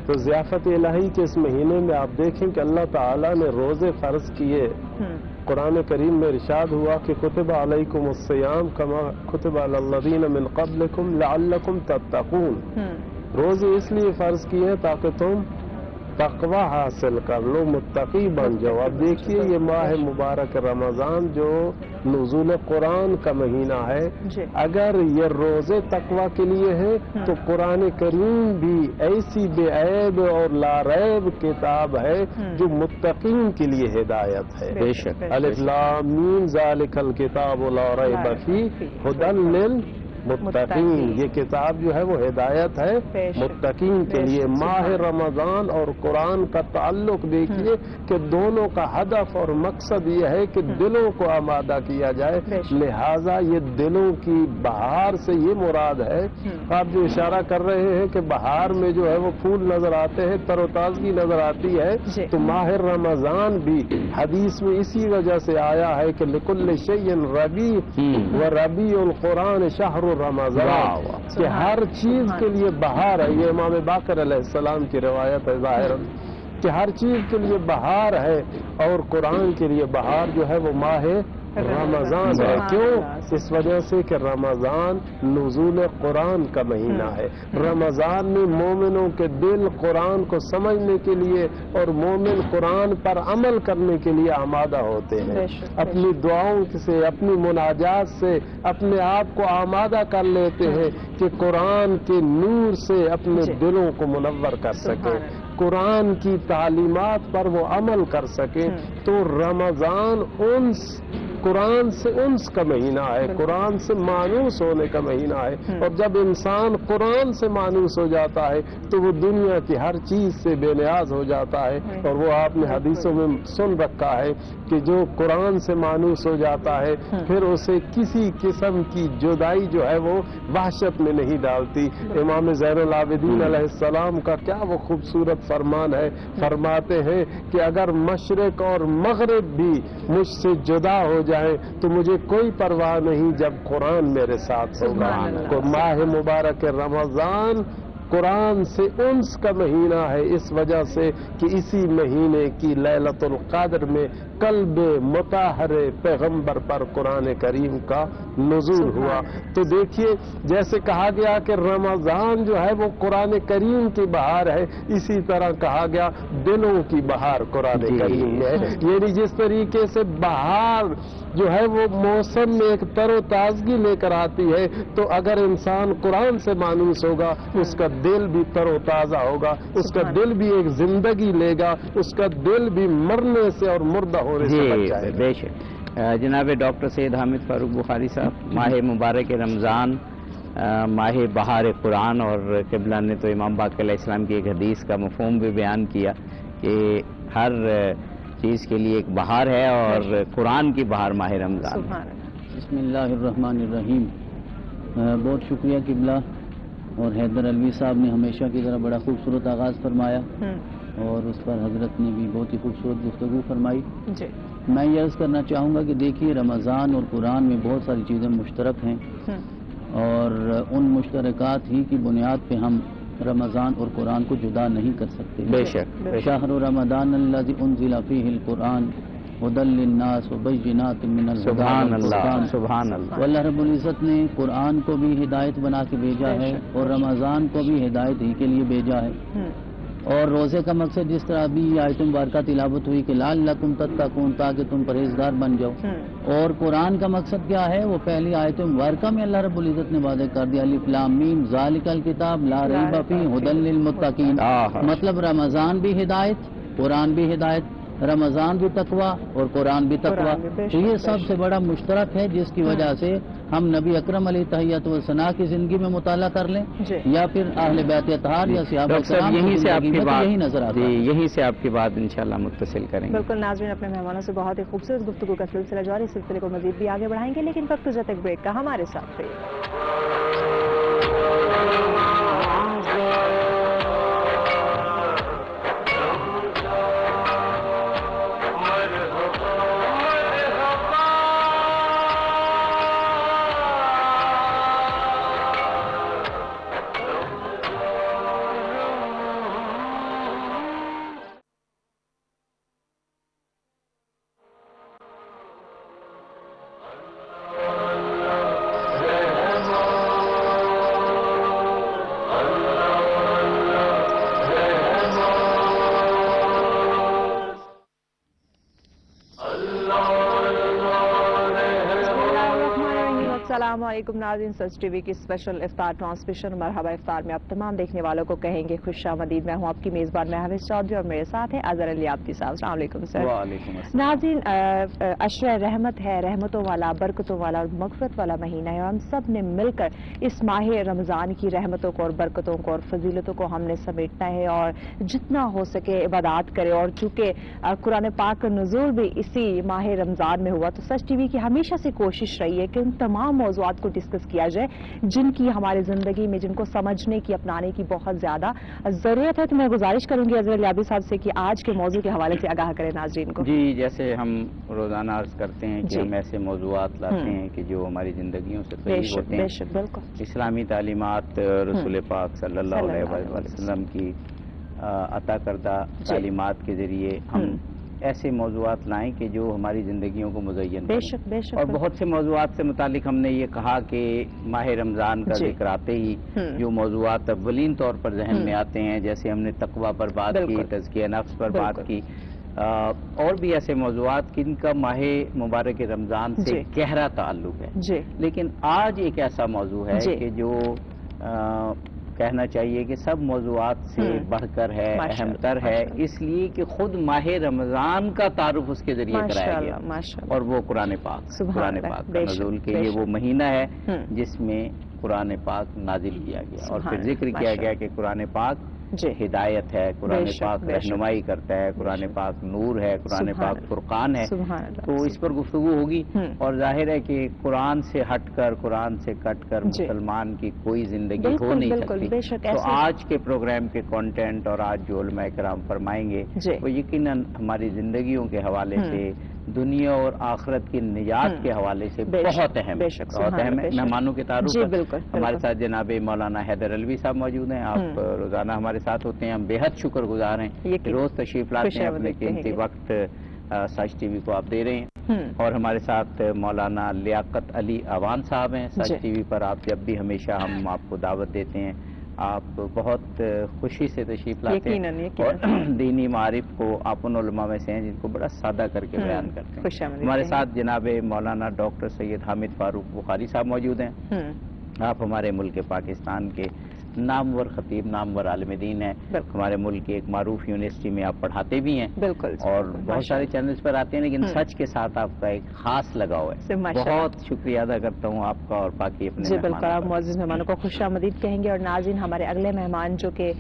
تو ضیافت الہی کے اس مہینے میں آپ دیکھیں کہ اللہ تعالیٰ نے روزے فرض کیے۔ قرآن کریم میں ارشاد ہوا کہ کتب علیکم الصیام کما کتب علی الذین من قبلکم لعلکم تتقون۔ روزے اس لیے فرض کیے ہیں تاکہ تم تقوی حاصل کر لو، متقی بن جاؤ۔ اب دیکھیے یہ ماہ مبارک رمضان جو نزول قرآن کا مہینہ ہے، اگر یہ روزے تقوی کے لیے ہے تو قرآن کریم بھی ایسی بے عیب اور لا ریب کتاب ہے جو متقین کے لیے ہدایت ہے۔ بے شک۔ الف لام میم ذالک الکتاب لا ریب فیہ ھدی للمتقین، یہ کتاب جو ہے وہ ہدایت ہے متقین کے لیے۔ ماہ رمضان اور قرآن کا تعلق دیکھیے کہ دونوں کا ہدف اور مقصد یہ ہے کہ دلوں کو آمادہ کیا جائے، لہٰذا یہ دلوں کی بہار سے یہ مراد ہے۔ آپ جو اشارہ کر رہے ہیں کہ بہار میں جو ہے وہ پھول نظر آتے ہیں، تر و تازگی نظر آتی ہے، تو ماہ رمضان بھی حدیث میں اسی وجہ سے آیا ہے کہ لکل شیء ربیع وربیع القرآن شہر رمضان، کہ ہر چیز کے لیے بہار ہے۔ یہ امام باقر علیہ السلام کی روایت ہے ظاہراً کہ ہر چیز کے لیے بہار ہے، اور قرآن کے لیے بہار جو ہے وہ ماہ رمضان ہے. کیوں؟ اس وجہ سے کہ رمضان نزول قرآن کا مہینہ ہے. رمضان میں مومنوں کے دل قرآن کو سمجھنے کے لیے اور مومن قرآن پر عمل کرنے کے لیے آمادہ ہوتے ہیں. اپنی دعاؤں سے، اپنی مناجات سے اپنے آپ کو آمادہ کر لیتے ہیں کہ قرآن کے نور سے اپنے دلوں کو منور کر سکیں، قرآن کی تعلیمات پر وہ عمل کر سکیں. تو رمضان قرآن سے انس کا مہینہ ہے، قرآن سے مانوس ہونے کا مہینہ ہے. اور جب انسان قرآن سے مانوس ہو جاتا ہے تو وہ دنیا کی ہر چیز سے بے نیاز ہو جاتا ہے. اور وہ آپ نے حدیثوں میں سن رکھا ہے کہ جو قرآن سے مانوس ہو جاتا ہے پھر اسے کسی قسم کی جدائی جو ہے وہ وحشت میں نہیں ڈالتی. امام زین العابدین علیہ السلام کا کیا وہ خوبصورت فرمان ہے، فرماتے ہیں کہ اگر مشرق اور مغرب بھی مجھ سے جدا ہو جائے تو مجھے کوئی پرواہ نہیں جب قرآن میرے ساتھ ہوگا. ماہ مبارک رمضان قرآن سے انس کا مہینہ ہے، اس وجہ سے کہ اسی مہینے کی لیلۃ القدر میں قلب مطہر پیغمبر پر قرآن کریم کا نزول ہوا. تو دیکھیے جیسے کہا گیا کہ رمضان جو ہے وہ قرآن کریم کی بہار ہے، اسی طرح کہا گیا دلوں کی بہار قرآن کریم میں ہے. یعنی جس طریقے سے بہار جو ہے وہ موسم میں ایک تر و تازگی لے کر آتی ہے، تو اگر انسان قرآن سے مانوس ہوگا اس کا دل بھی تر و تازہ ہوگا، اس کا دل بھی ایک زندگی لے گا، اس کا دل بھی مرنے سے اور مردہ ہونے سے بچ جائے گا. بے شک. جناب ڈاکٹر سید حامد فاروق بخاری صاحب، ماہ مبارک رمضان ماہ بہار قرآن، اور قبلہ نے تو امام باقر علیہ السلام کی ایک حدیث کا مفہوم بھی بیان کیا کہ ہر چیز کے لیے ایک بہار ہے اور قرآن کی بہار ماہ رمضان. بسم اللہ الرحمن الرحیم. بہت شکریہ قبلہ اور حیدر علوی صاحب نے ہمیشہ کی طرح بڑا خوبصورت آغاز فرمایا اور اس پر حضرت نے بھی بہت ہی خوبصورت گفتگو فرمائی. میں یہ عرض کرنا چاہوں گا کہ دیکھیے رمضان اور قرآن میں بہت ساری چیزیں مشترک ہیں اور ان مشترکات ہی کی بنیاد پہ ہم رمضان اور قرآن کو جدا نہیں کر سکتے. بے شک. شہر رمضان الذی انزل فیہ القرآن ہدی للناس وبینات من الہدی والفرقان. سبحان اللہ. اللہ رب العزت نے قرآن کو بھی ہدایت بنا کے بھیجا ہے اور رمضان کو بھی ہدایت ہی کے لیے بھیجا ہے. اور روزے کا مقصد جس طرح ابھی آیت مبارکہ تلاوت ہوئی کہ لعلکم تتقون، تاکہ تم پرہیزگار بن جاؤ. اور قرآن کا مقصد کیا ہے وہ پہلی آیت مبارکہ میں اللہ رب العزت نے واضح کر دیا، الف لام میم ذالک الکتاب لا ریب فیہ ھدی للمتقین. مطلب رمضان بھی ہدایت، قرآن بھی ہدایت، رمضان بھی تقوی اور قرآن بھی تقوی. تو یہ سب سے بڑا مشترک ہے جس کی وجہ سے ہم نبی اکرم علیہ تحیۃ والثناء کی زندگی میں مطالعہ کر لیں یا پھر اہل بیت اطہار یا صحابہ کرام یہیں سے آپ کی بات، یہی نظر آتا ہے. یہیں سے آپ کی بات انشاءاللہ متصل کریں گے. بالکل. ناظرین اپنے مہمانوں سے بہت ہی خوبصورت گفتگو کا سلسلہ جاری، اس سلسلے کو مزید بھی آگے بڑھائیں گے، لیکن وقت جب تک بریک کا ہمارے ساتھ رہیے. السلام علیکم ناظرین، سچ ٹی وی کی اسپیشل افطار ٹرانسمیشن مرحبا افطار میں آپ تمام دیکھنے والوں کو کہیں گے خوش آمدید. میں ہوں آپ کی میزبان محوش چودھری اور میرے ساتھ ہیں اظہر علی آبدی صاحب. السلام علیکم سر. وعلیکم السلام. ناظرین عشرہ رحمت ہے، رحمتوں والا، برکتوں والا اور مغفرت والا مہینہ ہے، اور ہم سب نے مل کر اس ماہ رمضان کی رحمتوں کو اور برکتوں کو اور فضیلتوں کو ہم نے سمیٹنا ہے اور جتنا ہو سکے عبادات کرے. اور چونکہ قرآن پاک کا نزول بھی اسی ماہ رمضان میں ہوا، تو سچ ٹی وی کی ہمیشہ سے کوشش رہی ہے کہ ان تمام موضوعات کو ڈسکس کیا جائے جن کی ہماری زندگی میں، جن کو سمجھنے کی، اپنانے کی بہت زیادہ ضرورت ہے. تو میں گزارش کروں گی اظہر علی آبدی صاحب سے کہ آج کے موضوع کے حوالے سے آگاہ کریں ناظرین کو. جی، جیسے ہم روزانہ عرض کرتے ہیں کہ ہم ایسے موضوعات لاتے ہیں کہ جو ہماری زندگیوں سے قریب ہوتے ہیں. بے شک، بالکل. اسلامی تعلیمات رسول پاک صلی اللہ علیہ وسلم کی عطا کردہ تعلیمات کے ذریعے ہم ایسے موضوعات لائیں کہ جو ہماری زندگیوں کو مزین بے کریں. شک بے شک. اور بہت سے موضوعات سے متعلق ہم نے یہ کہا کہ ماہ رمضان کا ذکر آتے ہی جو موضوعات اولین طور پر ذہن میں آتے ہیں، جیسے ہم نے تقویٰ پر بات کی، تزکیہ نفس پر بات کی، اور بھی ایسے موضوعات جن کا ماہ مبارک رمضان سے گہرا تعلق ہے. لیکن آج ایک ایسا موضوع ہے کہ جو کہنا چاہیے کہ سب موضوعات سے بڑھ کر ہے، اہم تر ہے، اس لیے کہ خود ماہ رمضان کا تعارف اس کے ذریعے کرایا گیا، اور وہ قرآن پاک. قرآن پاک کا نزول کے یہ وہ مہینہ ہے جس میں قرآن پاک نازل کیا گیا، اور پھر ذکر کیا گیا کہ قرآن پاک ہدایت ہے، قرآن پاک رہنمائی کرتا ہے، قرآن پاک نور ہے، قرآن پاک فرقان ہے. تو اس پر گفتگو ہوگی، اور ظاہر ہے کہ قرآن سے ہٹ کر، قرآن سے کٹ کر مسلمان کی کوئی زندگی ہو نہیں سکتی. تو آج کے پروگرام کے کانٹینٹ اور آج جو علماء کرام فرمائیں گے وہ یقیناً ہماری زندگیوں کے حوالے سے، دنیا اور آخرت کی نجات کے حوالے سے بہت اہم ہے. مہمانوں کے تعارف پر ہمارے ساتھ جناب مولانا حیدر علوی صاحب موجود ہیں. آپ روزانہ ہمارے ساتھ ہوتے ہیں، ہم بے حد شکر گزار ہیں کہ روز تشریف لاتے ہیں، اپنے قیمتی وقت سچ ٹی وی کو آپ دے رہے ہیں. اور ہمارے ساتھ مولانا لیاقت علی اعوان صاحب ہیں. سچ ٹی وی پر آپ جب بھی ہمیشہ ہم آپ کو دعوت دیتے ہیں، آپ بہت خوشی سے تشریف لاتے ہیں، اور دینی معارف کو آپ ان علماء میں سے ہیں جن کو بڑا سادہ کر کے بیان کرتے ہیں. ہمارے ساتھ جناب مولانا ڈاکٹر سید حامد فاروق بخاری صاحب موجود ہیں. آپ ہمارے ملک پاکستان کے نامور خطیب، نامور عالم دین ہیں. ہمارے ملک کی ایک معروف یونیورسٹی میں آپ پڑھاتے بھی ہیں، اور بہت سارے چینلز پر آتے ہیں، لیکن سچ کے ساتھ آپ کا ایک خاص لگاؤ ہے. بہت شکریہ ادا کرتا ہوں آپ کا، اور باقی اپنے بالکل. آپ معزز مہمانوں کو خوش آمدید کہیں گے. اور ناظرین، ہمارے اگلے مہمان جو کہ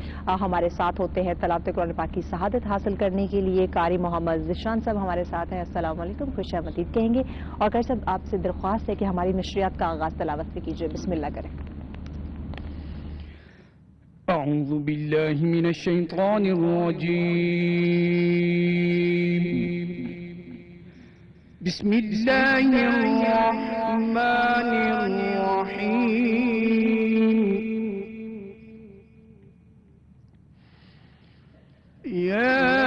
ہمارے ساتھ ہوتے ہیں تلاوت قرآن پاک کی شہادت حاصل کرنے کے لیے، قاری محمد ذیشان صاحب ہمارے ساتھ ہیں. السلام علیکم، خوش آمدید کہیں گے. اور قاری صاحب، آپ سے درخواست ہے کہ ہماری نشریات کا آغاز تلاوت سے کیجیے. بسم اللہ کریں. أعوذ بالله من الشيطان الرجيم. بسم الله الرحمن الرحيم. يا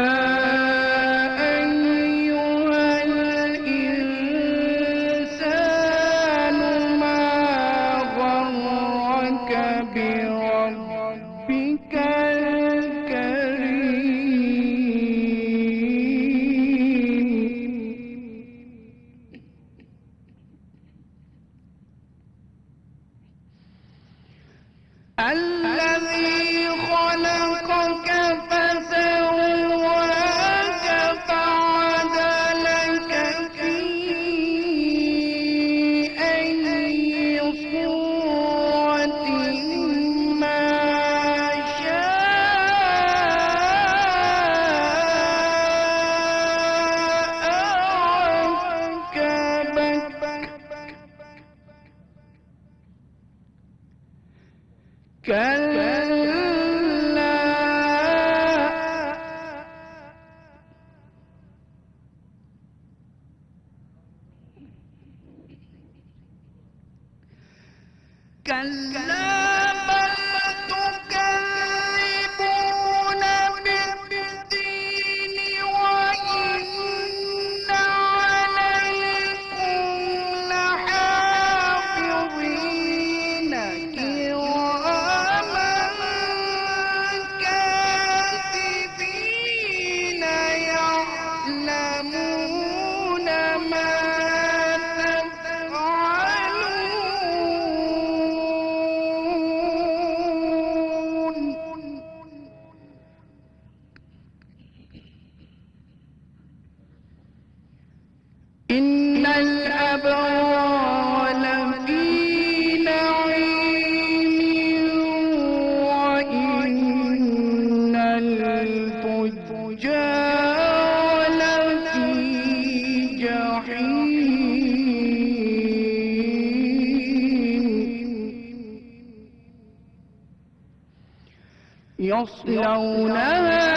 يصلونها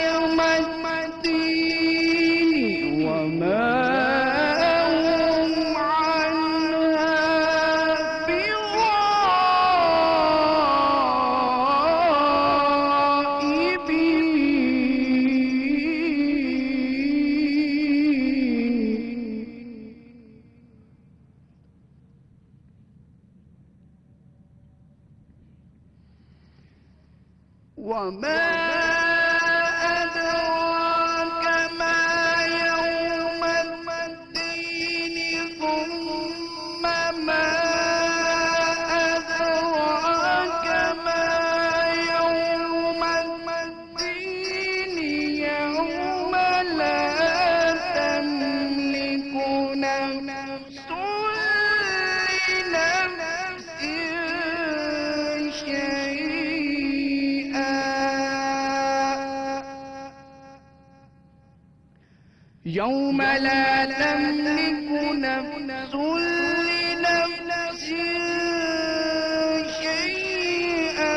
يوم الدين وما هم عنها بغائبين. وما أدراك ما يوم الدين ثم ما أدراك ما يوم الدين يوم لا تملك نفس لنفس شيئا يوم لا تملك نفس لنفس شيئا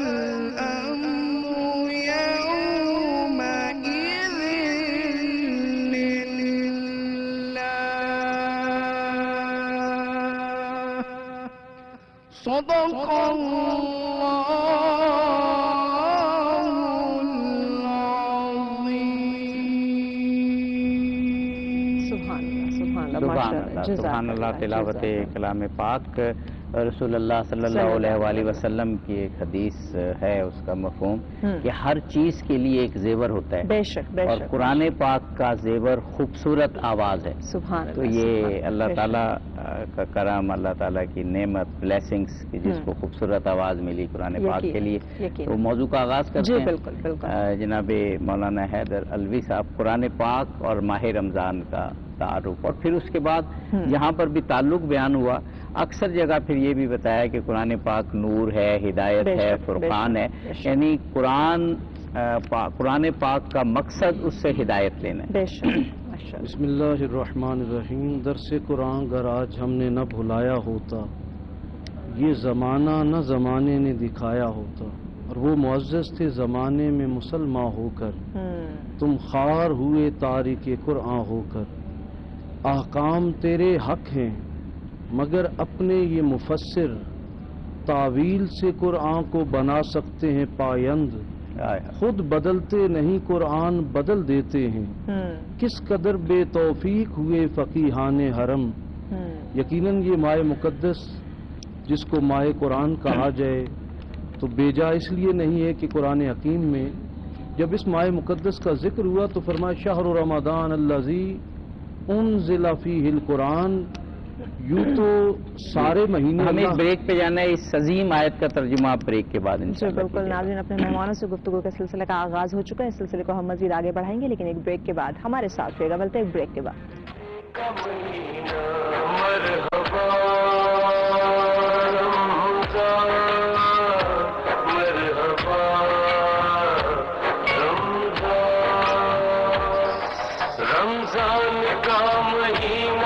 والأمر يومئذ لله صدق سبحان اللہ تلاوت کلام پاک رسول اللہ صلی اللہ علیہ وسلم کی ایک حدیث ہے، اس کا مفہوم کہ ہر چیز کے لیے ایک زیور ہوتا ہے، بے شک بے اور شک، قرآن پاک کا زیور خوبصورت آواز ہے۔ سبحان تو اللہ، یہ سبحان اللہ بے شک۔ تعالیٰ کا کرم، اللہ تعالیٰ کی نعمت، بلیسنگز کی جس کو خوبصورت آواز ملی قرآن پاک کے لیے۔ یقین تو موضوع کا آغاز کرتے جی ہیں۔ بالکل بالکل، جناب مولانا حیدر علوی صاحب، قرآن پاک اور ماہ رمضان کا تعارف، اور پھر اس کے بعد جہاں پر بھی تعلق بیان ہوا، اکثر جگہ پھر یہ بھی بتایا کہ قرآن پاک نور ہے، ہدایت بے ہے، شک، فرقان بے ہے، شک، بے شک۔ یعنی قرآن پاک کا مقصد اس سے ہدایت لینا ہے۔ بے شک، ماشاء اللہ۔ بسم اللہ الرحمن الرحیم۔ درس قرآن اگر آج ہم نے نہ بھلایا ہوتا، یہ زمانہ نہ زمانے نے دکھایا ہوتا، اور وہ معزز تھے زمانے میں مسلمان ہو کر، تم خار ہوئے تارک قرآن ہو کر۔ احکام تیرے حق ہیں مگر اپنے یہ مفسر تعویل سے قرآن کو بنا سکتے ہیں پایند، خود بدلتے نہیں قرآن بدل دیتے ہیں۔ کس قدر بے توفیق ہوئے فقیہان حرم۔ یقیناً یہ ماہ مقدس جس کو ماہ قرآن کہا جائے تو بیجا اس لیے نہیں ہے کہ قرآن حکیم میں جب اس ماہ مقدس کا ذکر ہوا تو فرمایا شہر رمضان الذی انزل فیہ القرآن۔ یوں تو سارے مہینے ہمیں اس بریک پہ جانا ہے، اس عظیم آیت کا ترجمہ آپ بریک کے بعد جی انشاءاللہ بالکل ناظرین، اپنے مہمانوں سے گفتگو کے سلسلے کا آغاز ہو چکا ہے، اس سلسلے کو ہم مزید آگے بڑھائیں گے لیکن ایک بریک کے بعد۔ ہمارے ساتھ رہے گا، بلتے ایک بریک کے بعد۔ مرحبا رمضان، مرحبا رمضان، رمضان کا مہینہ